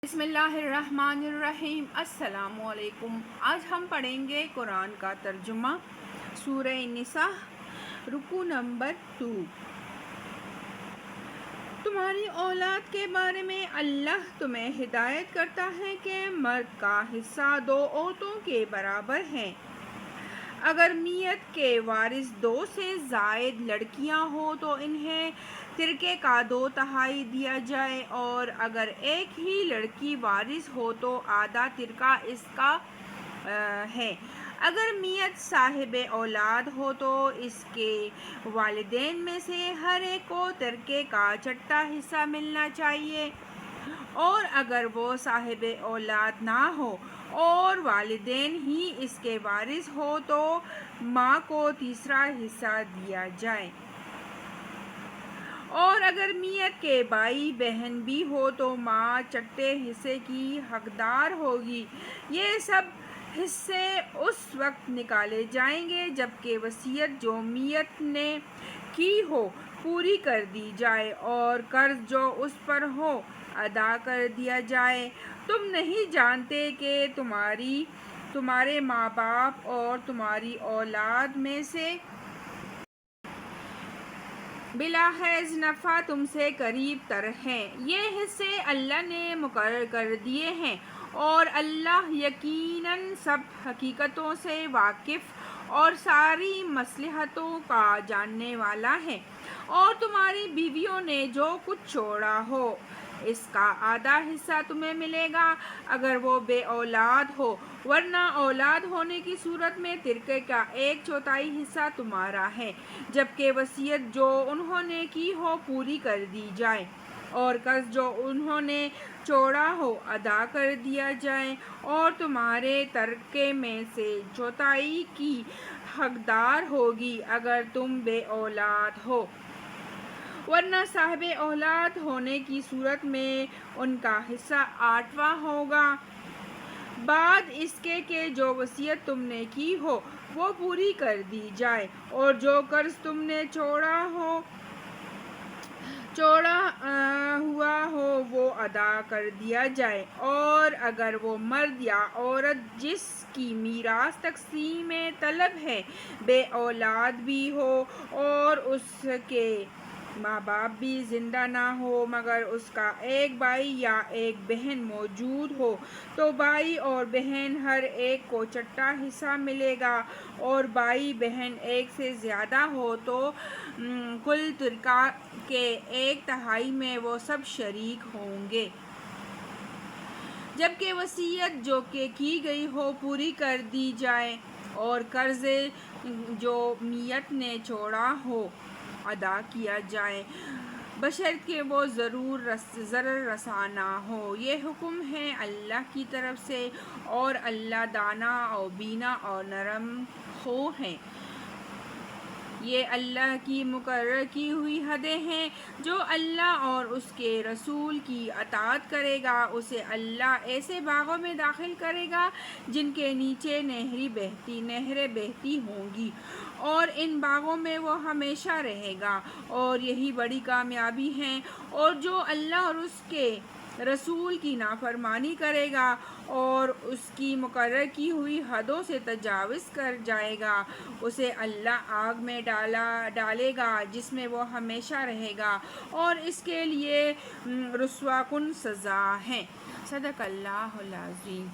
بسم اللہ الرحمن الرحیم۔ السلام علیکم۔ آج ہم پڑھیں گے قرآن کا ترجمہ سورہ نساء رکوع نمبر 2۔ تمہاری اولاد کے بارے میں اللہ تمہیں ہدایت کرتا ہے کہ مرد کا حصہ 2 عورتوں کے برابر ہے۔ اگر میت کے وارث 2 سے زائد لڑکیاں ہوں تو انہیں ترکے کا 2/3 دیا جائے، اور اگر ایک ہی لڑکی وارث ہو تو آدھا ترکہ اس کا ہے۔ اگر میت صاحب اولاد ہو تو اس کے والدین میں سے ہر ایک کو ترکے کا 1/6 حصہ ملنا چاہیے، اور اگر وہ صاحب اولاد نہ ہو اور والدین ہی اس کے وارث ہو تو ماں کو تیسرا حصہ دیا جائے، اور اگر میت کے بھائی بہن بھی ہو تو ماں 1/6 حصے کی حقدار ہوگی۔ یہ سب حصے اس وقت نکالے جائیں گے جبکہ وصیت جو میت نے کی ہو پوری کر دی جائے اور قرض جو اس پر ہو ادا کر دیا جائے۔ تم نہیں جانتے کہ تمہارے ماں باپ اور تمہاری اولاد میں سے بلاحظ نفع تم سے قریب تر ہیں۔ یہ حصے اللہ نے مقرر کر دیے ہیں، اور اللہ یقیناً سب حقیقتوں سے واقف اور ساری مصلحتوں کا جاننے والا ہے۔ اور تمہاری بیویوں نے جو کچھ چھوڑا ہو اس کا آدھا حصہ تمہیں ملے گا اگر وہ بے اولاد ہو، ورنہ اولاد ہونے کی صورت میں ترکے کا 1/4 حصہ تمہارا ہے، جبکہ وصیت جو انہوں نے کی ہو پوری کر دی جائے اور قرض جو انہوں نے چھوڑا ہو ادا کر دیا جائے، اور تمہارے ترکے میں سے چوتھائی کی حقدار ہوگی اگر تم بے اولاد ہو، ورنہ صاحب اولاد ہونے کی صورت میں ان کا حصہ 8واں ہوگا، بعد اس کے کہ جو وصیت تم نے کی ہو وہ پوری کر دی جائے اور جو قرض تم نے چھوڑا ہوا ہو وہ ادا کر دیا جائے، اور اگر وہ مرد یا عورت جس کی میراث تقسیم طلب ہے بے اولاد بھی ہو اور اس کے ماں باپ بھی زندہ نہ ہو مگر اس کا ایک بھائی یا ایک بہن موجود ہو، تو بھائی اور بہن ہر ایک کو 1/6 حصہ ملے گا، اور بھائی بہن ایک سے زیادہ ہو تو کل ترکہ کے 1/3 میں وہ سب شریک ہوں گے، جبکہ وصیت جو کہ کی گئی ہو پوری کر دی جائے اور قرض جو میت نے چھوڑا ہو ادا کیا جائے، بشرطیکہ وہ ضرر رساں نہ ہو۔ یہ حکم ہے اللہ کی طرف سے، اور اللہ دانا اور بینا اور نرم خو ہے۔ یہ اللہ کی مقرر کی ہوئی حدیں ہیں۔ جو اللہ اور اس کے رسول کی اطاعت کرے گا اسے اللہ ایسے باغوں میں داخل کرے گا جن کے نیچے نہریں بہتی ہوں گی، اور ان باغوں میں وہ ہمیشہ رہے گا، اور یہی بڑی کامیابی ہے۔ اور جو اللہ اور اس کے رسول کی نافرمانی کرے گا اور اس کی مقرر کی ہوئی حدوں سے تجاوز کر جائے گا اسے اللہ آگ میں ڈالے گا جس میں وہ ہمیشہ رہے گا، اور اس کے لیے رسوا کن سزا ہے۔ صدق اللہ العظیم۔